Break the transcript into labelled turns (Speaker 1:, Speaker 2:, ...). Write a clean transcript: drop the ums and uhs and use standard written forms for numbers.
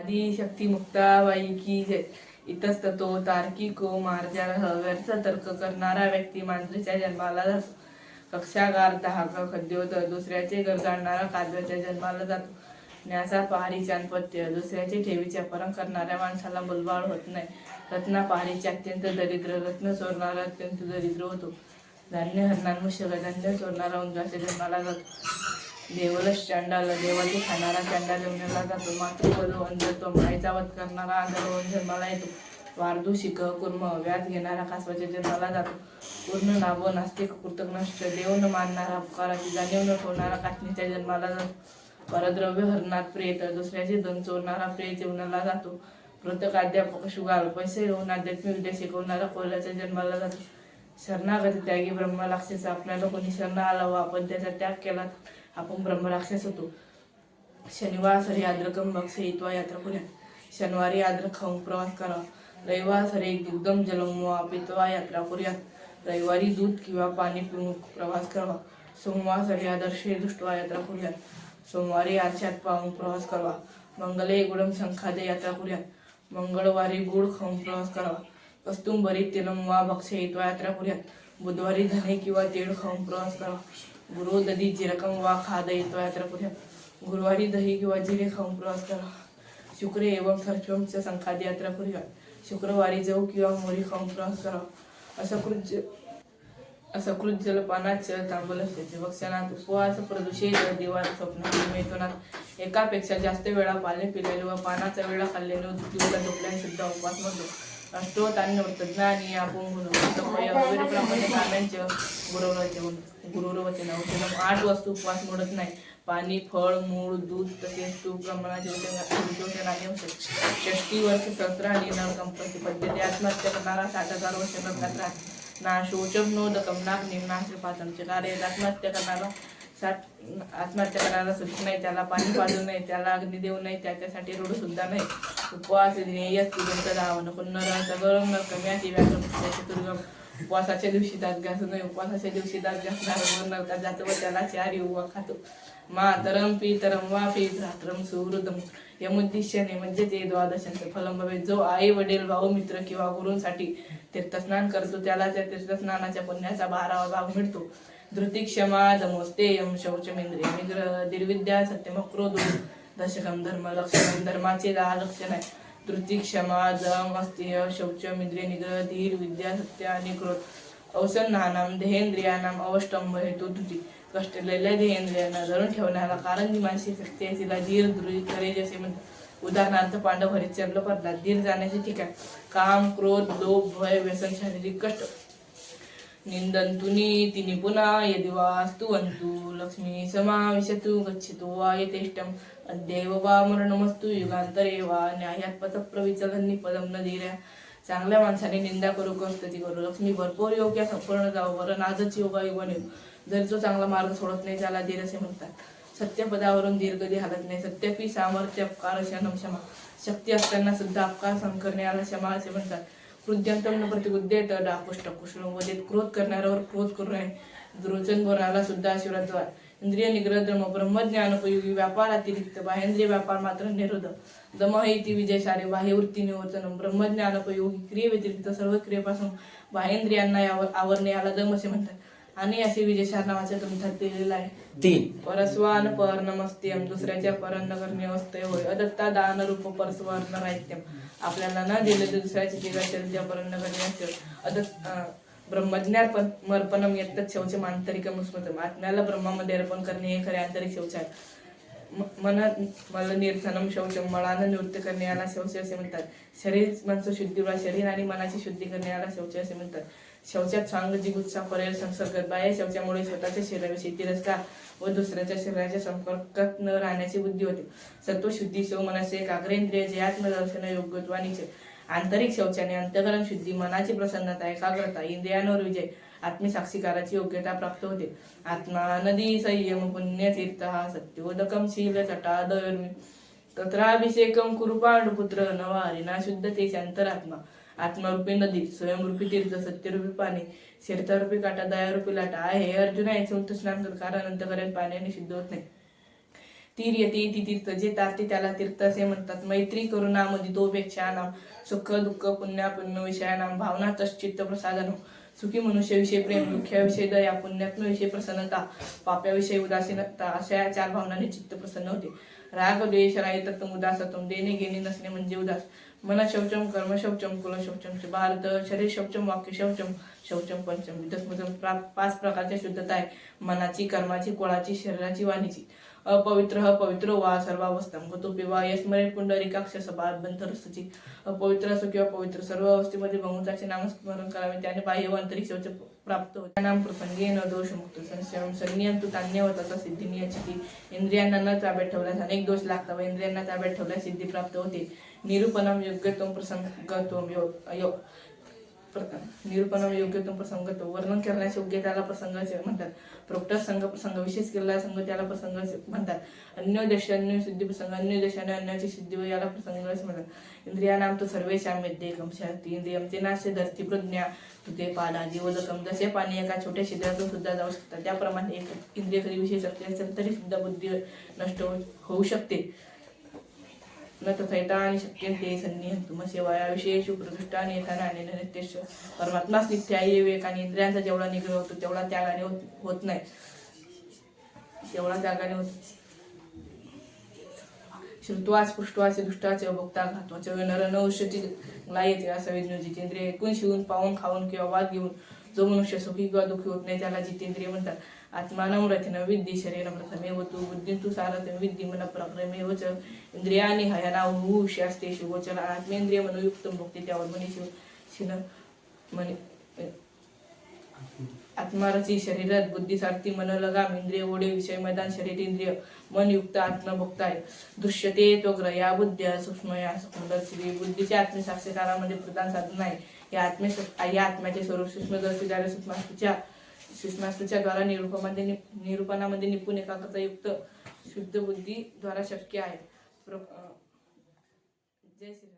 Speaker 1: आदिशक्ती मुक्ताबाई की जय. इतस्ततो तार्किको मार्जारः. व्यर्थ तर्क करणारा व्यक्ती मांजरीच्या जन्माला जातो. कक्षागार दहाक खद्योत. दुसऱ्याचे घर जाणणारा काव्याच्या जन्माला जातो. न्यासा पहारी चांदपत्य. दुसऱ्याचे ठेवीचे अपहरण करणाऱ्या माणसाला मुलबाळ होत नाही. रत्ना पहारीचे अत्यंत दरिद्र. रत्न चोरणारा अत्यंत दरिद्र होतो. धान्य हरणांमुष्य. धान्य चोरणारा उंदराच्या जन्माला जातो. देवलश चांडाल. देवाचे खाणारा चांडाल जन्माला जातो. मातृवधू अंधत्व. आईचा वध करणारा आंधळ होऊन जन्माला येतो. वार्धुशिक कुर्म. व्याध घेणारा कासवाच्या जन्माला जातो. पूर्ण नाभो नास्तिक कृतघ्नश्च. देव न मानणारा अपकाराची जाणीव न ठेवणारा काठणीच्या जन्माला जातो. परद्रव्य हरणात प्रेत. दुसऱ्याचे धन चोरणारा प्रेत जीवनाला जातो. पृथकाध्यापक शुगाल. पैसे घेऊन आध्यात्मिक विद्या शिकवणारा कोल्ह्याच्या जन्माला जातो. शरणागती त्यागी ब्रह्मराक्षस. आपल्याला कोणी शरण आला व आपण त्याचा त्याग केला आपण ब्रह्मराक्षस होतो. शनिवार आद्रकम भक्षयित्वा यात्रा करूया. शनिवारी आद्रक खाऊन प्रवास करावा. रविवार एक दुग्धम जलम पित्वा यात्रा करूयात. रविवारी दूध किंवा पाणी पिऊन प्रवास करावा. सोमवार आदर्शे दृष्टवा यात्रा करूयात. सोमवारी आरशात पाहून प्रवास करावा. मंगले गुडम शंखादे यात्रा करूयात. मंगळवारी गुड खाऊन प्रवास करावा. कस्तुंबरी तिलम वा भक्षयित्वा यात्रा करूयात. बुधवारी धने किंवा तेल खाऊन प्रवास करावा. गुरु दधी जिरकम वा खादयित्वा यात्रा करूयात. गुरुवारी दही किंवा जिरे खाऊन प्रवास करावा. शुक्रे एवं सर्पमच्या संखादी यात्रा करूयात. शुक्रवारी जव किंवा मोरी खाऊन प्रवास करावा. असकृत जलपानाच तांबूलस्याचे भक्षणात उपवास प्रदूषित दिवाळ स्वप्नात मैथुनात एकापेक्षा जास्त वेळा पाले पिलेले व पानाचा वेळा खाल्ल्याने दिवला झोपल्याने सुद्धा उपवास म्हणतो. अष्टोत्तान्य ज्ञानी आपण प्रमाणे काम्यांचे गुरुवचन औषधम 8 वस्तू उपवास मोडत नाही. पाणी, फळ, मूळ, दूध तसेच तूप प्रमाणाचे वचन आणि औषध. 60 वर्ष सहस्र आणि नरकम प्रतिपद्यते. आत्महत्या करणारा 60,000 वर्ष नरकात राहतो. ना शोचम नोदकम नाक निम्ना श्रीपाचमचे कार्य. आत्महत्या करणारा सुख नाही. त्याला पाणी पाजू नाही. त्याला अग्नी देऊ नाही. त्याच्यासाठी रोड सुद्धा नाही. उपवास धावन पुनर गरम नरकम याची व्याकरण चतुर्गम. उपवासाच्या दिवशी दात घासू नये. उपवासाच्या दिवशी दात घासणारा नरकात जातो व त्याला 4 युवा खातो. मातरम पितरम वा पितरातरम सुहृदम यमुद्दिश्याने म्हणजे ते द्वादशांचे फलम भवे. जो आई वडील भाऊ मित्र किंवा गुरूंसाठी तीर्थस्नान करतो त्याला त्या तीर्थस्नानाच्या पुण्याचा 12वा भाग मिळतो. धृती क्षमा दमोस्तेयम शौचमेंद्रिय निग्रह निर्विद्या सत्यम क्रोध दशकम धर्म लक्षण. धर्माचे 10 लक्षण आहे. धृती क्षमा दम अस्तेय शौचम इंद्रिय निग्रह धीर विद्या सत्य आणि क्रोध. औसन्नानाम देहेंद्रियानाम अवष्टंभ हेतू धृती. कष्टलेल्या देहेंद्रियांना धरून ठेवण्याला कारण मानसिक शक्ती आहे. तिला धीर करेज असे म्हणतात. उदाहरणार्थ पांडव हरिश्चंद्र पडतात. धीर जाण्याचे ठिकाण काम क्रोध लोभ भय व्यसन शारीरिक कष्ट. निंदंतुनी तिनी पुन्हा यदि वा स्तुवंतु लक्ष्मी समाविशतु गच्छतु वा यथेष्टम अद्यैव वा मरणमस्तु युगांतरे वा न्यायात पथप्रविचलन निपदम न धीर्या. चांगल्या माणसाने निंदा करू स्तुती करू. लक्ष्मी भरपूर योग या संपूर्ण जावं वरण आजच योगा युगाने येऊ. जर जो चांगला मार्ग सोडत नाही त्याला धीर असे म्हणतात. सत्यपदावरून धीर कधी हालत नाही. सत्यपी सामर्थ्य अपकार शनम क्षमा. शक्ती असताना सुद्धा अपकार सहन करणे याला क्षमा असे म्हणतात. क्रुद्यंतम न प्रतिबुद्धेत डाकुष्ट कुशलवदेत. क्रोध करणाऱ्यावर क्रोध करू नये. दुर्वचन बोलण्याला सुद्धा आशीर्वाद द्वा. इंद्रिय निग्रह दम ब्रह्मज्ञानोपयोगी. व्यापार अतिरिक्त बाहेंद्रिय व्यापार मात्र निरोध. दम हे ती विजयशाली. बाह्यवृत्ती निवर्तनम. ब्रह्मज्ञानोपयोगी क्रिये व्यतिरिक्त सर्व क्रियेपासून बाहेंद्रियांना आवरणे याला दम असे म्हणतात. आणि असे विजयशार नावाच्या ग्रंथात दिलेला आहे.
Speaker 2: 3
Speaker 1: परस्वान पर नमस्त्यम. दुसऱ्याच्या परण करणे अस्तय होय. अदत्ता दान रूप परस्वर नरायत्यम. आपल्याला न दिले तर दुसऱ्याची देवाच्या परण करणे असते. ब्रह्मज्ञान मर्पणम यत्तत् शौचम आंतरिकम स्मृतम. आत्म्याला ब्रह्मामध्ये अर्पण करणे हे खरे आंतरिक शौच आहे. मल निरसनम शौचम. मळानं निवृत्त करणे याला शौच असे म्हणतात. शरीर मनस शुद्धीवा. शरीर आणि मनाची शुद्धी करणे याला शौच असे म्हणतात. शौचात सांग जिगुत्सा पर्याय संसर्ग. बाह्य शौचामुळे स्वतःच्या शरीराविषयी तिरस्कार व दुसऱ्याच्या शरीराच्या संपर्कात न राहण्याची बुद्धी होते. सत्वशुद्धी सौ मनसे एकाग्रेंद्रिय जे आत्मदर्शन योग्यत्वा निश्चय. आंतरिक शौचाने अंतःकरण शुद्धी मनाची प्रसन्नता एकाग्रता इंद्रियांवर विजय आत्मसाक्षीकाराची योग्यता प्राप्त होते. आत्मा नदी संयम पुण्यतीर्थ सत्योदकम शील चटादयोर्मी तत्राभिषेकम कुरु पांडुपुत्र नवारिना शुद्धते अंतरात्मा. आत्मरूपी नदी स्वयंरूपी तीर्थ सत्यरूपी पाणी शीर्षारूपी काटा दयारूपी लाटा आहे. हे अर्जुना याचे स्नान कर कारण अंतकरण पाण्याने शुद्ध होत नाही. तीर येते ती तीर्थ, जे तारते त्याला तीर्थ असे म्हणतात. मैत्री करुणा मदितोपेक्षा नाम, सुख दुःख पुण्य विषयानाम, भावना तश्चित्त प्रसादन. सुखी मनुष्याविषयी प्रेम, दुःख्याविषयी दया, पुण्यात्म्याविषयी प्रसन्नता, पाप्याविषयी उदासीनता, अशा या 4 भावनांनी चित्त प्रसन्न होते. राग द्वेष राहितत्व उदासत्व, देणे घेणे नसणे म्हणजे उदास. मन शौचम, कर्म शौचम, कुल शौचम, भारत शरीर शौचम, वाक्य शौचम, शौचम पंचम. इथंच 5 प्रकारच्या शुद्धता आहे: मनाची, कर्माची, कुळाची, शरीराची, वाणीची. अपवित्र पवित्र वा सर्वावस्थां गतो पिवा यस्मरे पुंडरीकाक्ष सभात बंधरसची. अपवित्र असो किंवा पवित्र, सर्व अवस्थेमध्ये भगवंताचे नामस्मरण करावे, त्याने बाह्य व आंतरिक शौच प्राप्त होते. नाम प्रसंगे न दोषमुक्त संशयम संनियम तू तान्य तथा सिद्धी नियचिती. इंद्रियांना न ताब्यात ठेवल्यास अनेक दोष लागतात व इंद्रियांना ताब्यात ठेवल्यास सिद्धी प्राप्त होते. निरूपणम योग्यत्वम प्रसंगत्वम निरूपणम योग्यत्वम प्रसंगत्व, वर्णन करण्यास योग्य त्याला प्रसंग म्हणतात. प्रोक्त संघ प्रसंग, विशेष केलेला संघ त्याला प्रसंग म्हणतात. अन्य देशान्य सिद्धी प्रसंग, अन्य देशाने अन्याची सिद्धी व याला प्रसंग असे म्हणतात. इंद्रियानाम तो सर्वेषां वेद्येकम शास्त्री इंद्रियम ते नाश्य धरती प्रज्ञा तुते पाडा जीवोदकम. जसे पाणी एका छोट्या छिद्रातून सुद्धा जाऊ शकतात, त्याप्रमाणे एक इंद्रिय कधी विषय शक्ती असेल तरी सुद्धा बुद्धी नष्ट होऊ शकते. न तथैता आणि शक्य ते संनिहंतुम सेवा विषयेषु प्रतिष्ठाने येताना नित्यश. परमात्माच नित्य आहे. विवेक आणि इंद्रियांचा जेवढा निग्रह होतो तेवढा त्यागाने होत नाही, तेवढा त्यागाने होत. श्रुत्वा स्पृष्ट्वाचे दुष्टाचे भोक्ता घातवाचे नर नवशती येते असं विज्ञान. इंद्रिय ऐकून शिवून पाहून खाऊन किंवा वाद घेऊन जो मनुष्य सुखी किंवा दुःखी होत नाही त्याला जितेंद्रिय म्हणतात. आत्मानं रथिन विद्धी शरीर प्रथमेव तू बुद्धी तू सारथं विद्धी मन प्रक्रमेव च. इंद्रियानी हयाना शास्ते शिवोचर. आत्मेंद्रिय मनोयुक्त भक्ती त्यावर मनीषिन मनी आत्मारची शरीरात बुद्धी सारथी मन लगाम. इंद्रिय ओढे विषय मैदान शरीर इंद्रिय मन युक्त आत्मभक्त आहे. दृश्यते त्वग्र या बुद्ध्या सूक्ष्मया सुंदर. बुद्धीच्या आत्मसाक्षात्कारामध्ये प्रधान साधन आहे. या आत्म्याचे स्वरूप सूक्ष्मदर्शी सूक्ष्मास्तूच्या द्वारा निरूपणामध्ये निपुण एकाग्रता युक्त शुद्ध बुद्धी द्वारा शक्य आहे. जय श्री